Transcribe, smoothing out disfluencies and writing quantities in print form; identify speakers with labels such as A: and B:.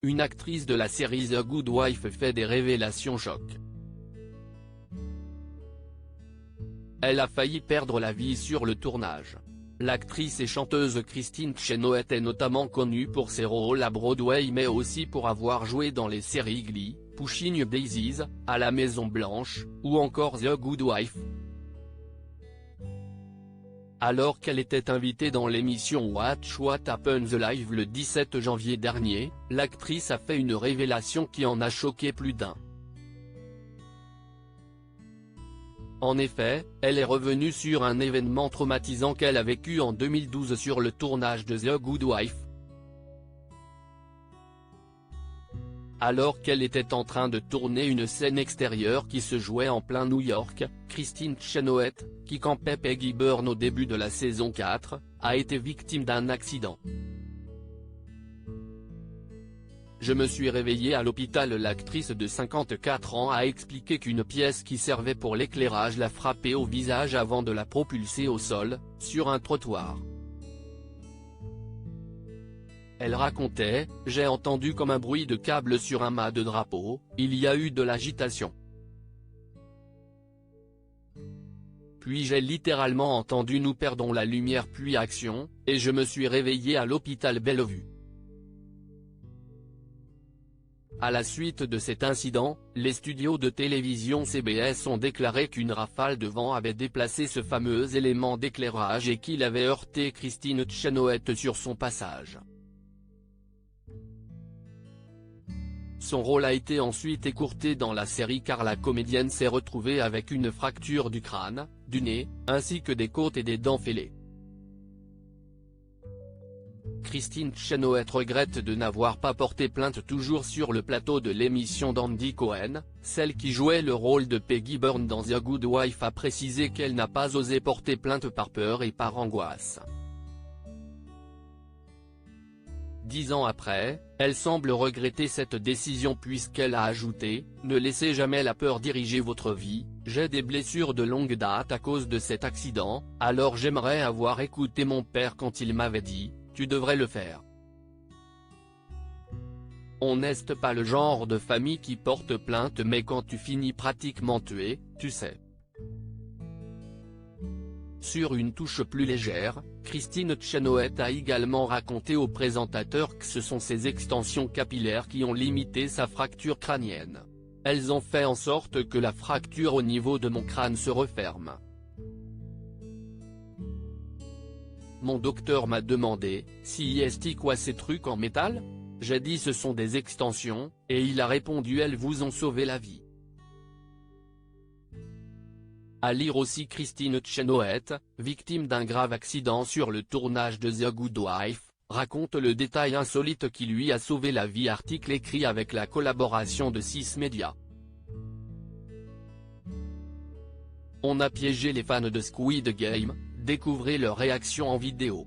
A: une actrice de la série The Good Wife fait des révélations choc. Elle a failli perdre la vie sur le tournage. L'actrice et chanteuse Kristin Chenoweth est notamment connue pour ses rôles à Broadway mais aussi pour avoir joué dans les séries Glee, Pushing Daisies, À la Maison Blanche, ou encore The Good Wife. Alors qu'elle était invitée dans l'émission Watch What Happens Live le 17 janvier dernier, l'actrice a fait une révélation qui en a choqué plus d'un. En effet, elle est revenue sur un événement traumatisant qu'elle a vécu en 2012 sur le tournage de The Good Wife. Alors qu'elle était en train de tourner une scène extérieure qui se jouait en plein New York, Kristin Chenoweth, qui campait Peggy Byrne au début de la saison 4, a été victime d'un accident. Je me suis réveillée à l'hôpital. L'actrice de 54 ans a expliqué qu'une pièce qui servait pour l'éclairage l'a frappée au visage avant de la propulser au sol, sur un trottoir. Elle racontait « J'ai entendu comme un bruit de câble sur un mât de drapeau, il y a eu de l'agitation. Puis j'ai littéralement entendu nous perdons la lumière puis action, et je me suis réveillée à l'hôpital Bellevue. » À la suite de cet incident, les studios de télévision CBS ont déclaré qu'une rafale de vent avait déplacé ce fameux élément d'éclairage et qu'il avait heurté Kristin Chenoweth sur son passage. Son rôle a été ensuite écourté dans la série car la comédienne s'est retrouvée avec une fracture du crâne, du nez, ainsi que des côtes et des dents fêlées. Kristin Chenoweth regrette de n'avoir pas porté plainte toujours sur le plateau de l'émission d'Andy Cohen, celle qui jouait le rôle de Peggy Byrne dans The Good Wife a précisé qu'elle n'a pas osé porter plainte par peur et par angoisse. 10 ans après, elle semble regretter cette décision puisqu'elle a ajouté « Ne laissez jamais la peur diriger votre vie, j'ai des blessures de longue date à cause de cet accident, alors j'aimerais avoir écouté mon père quand il m'avait dit « Tu devrais le faire ». On n'est pas le genre de famille qui porte plainte mais quand tu finis pratiquement tué, tu sais. Sur une touche plus légère, Kristin Chenoweth a également raconté au présentateur que ce sont ses extensions capillaires qui ont limité sa fracture crânienne. Elles ont fait en sorte que la fracture au niveau de mon crâne se referme. Mon docteur m'a demandé, si est quoi ces trucs en métal? J'ai dit ce sont des extensions, et il a répondu elles vous ont sauvé la vie. À lire aussi Kristin Chenoweth, victime d'un grave accident sur le tournage de The Good Wife, raconte le détail insolite qui lui a sauvé la vie. Article écrit avec la collaboration de 6 médias. On a piégé les fans de Squid Game, découvrez leur réaction en vidéo.